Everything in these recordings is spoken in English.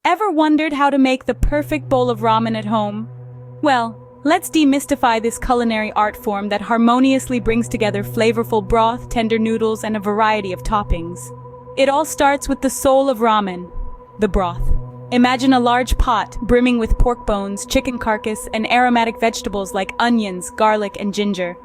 Ever wondered how to make the perfect bowl of ramen at home? Well, let's demystify this culinary art form that harmoniously brings together flavorful broth, tender noodles, and a variety of toppings. It all starts with the soul of ramen, the broth. Imagine a large pot brimming with pork bones, chicken carcass, and aromatic vegetables like onions, garlic, and ginger.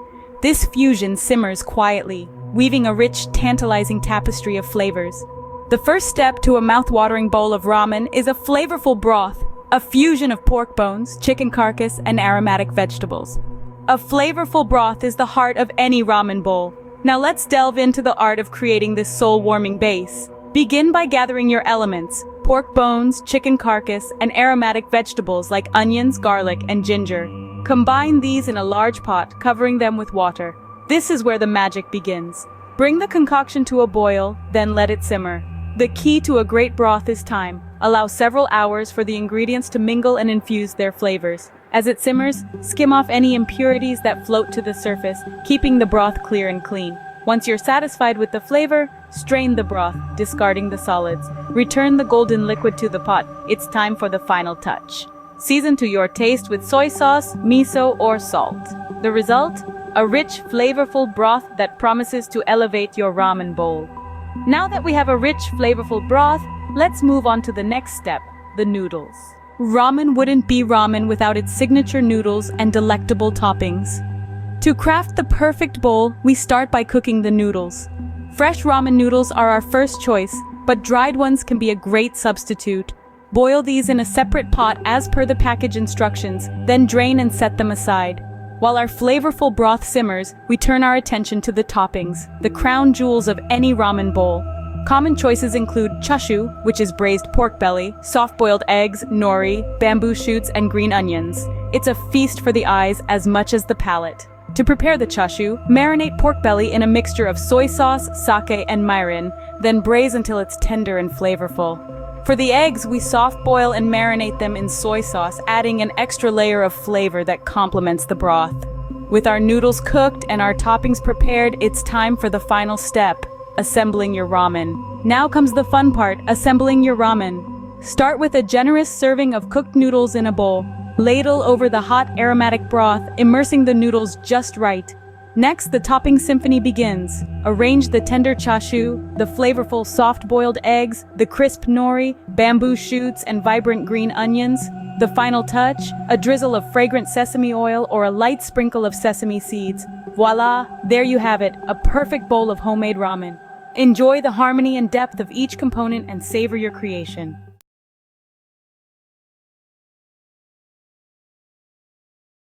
This fusion simmers quietly, weaving a rich, tantalizing tapestry of flavors. The first step to a mouth-watering bowl of ramen is a flavorful broth, a fusion of pork bones, chicken carcass, and aromatic vegetables. A flavorful broth is the heart of any ramen bowl. Now let's delve into the art of creating this soul-warming base. Begin by gathering your elements: pork bones, chicken carcass, and aromatic vegetables like onions, garlic, and ginger. Combine these in a large pot, covering them with water. This is where the magic begins. Bring the concoction to a boil, then let it simmer. The key to a great broth is time. Allow several hours for the ingredients to mingle and infuse their flavors. As it simmers, skim off any impurities that float to the surface, keeping the broth clear and clean. Once you're satisfied with the flavor, strain the broth, discarding the solids. Return the golden liquid to the pot. It's time for the final touch. Season to your taste with soy sauce, miso, or salt. The result? A rich, flavorful broth that promises to elevate your ramen bowl. Now that we have a rich, flavorful broth, let's move on to the next step, the noodles. Ramen wouldn't be ramen without its signature noodles and delectable toppings. To craft the perfect bowl, we start by cooking the noodles. Fresh ramen noodles are our first choice, but dried ones can be a great substitute. Boil these in a separate pot as per the package instructions, then drain and set them aside. While our flavorful broth simmers, we turn our attention to the toppings, the crown jewels of any ramen bowl. Common choices include chashu, which is braised pork belly, soft-boiled eggs, nori, bamboo shoots, and green onions. It's a feast for the eyes as much as the palate. To prepare the chashu, marinate pork belly in a mixture of soy sauce, sake, and mirin, then braise until it's tender and flavorful. For the eggs, we soft-boil and marinate them in soy sauce, adding an extra layer of flavor that complements the broth. With our noodles cooked and our toppings prepared, it's time for the final step, assembling your ramen. Now comes the fun part, assembling your ramen. Start with a generous serving of cooked noodles in a bowl. Ladle over the hot aromatic broth, immersing the noodles just right. Next, the topping symphony begins. Arrange the tender chashu, the flavorful soft-boiled eggs, the crisp nori, bamboo shoots, and vibrant green onions. The final touch, a drizzle of fragrant sesame oil or a light sprinkle of sesame seeds. Voila, there you have it, a perfect bowl of homemade ramen. Enjoy the harmony and depth of each component and savor your creation.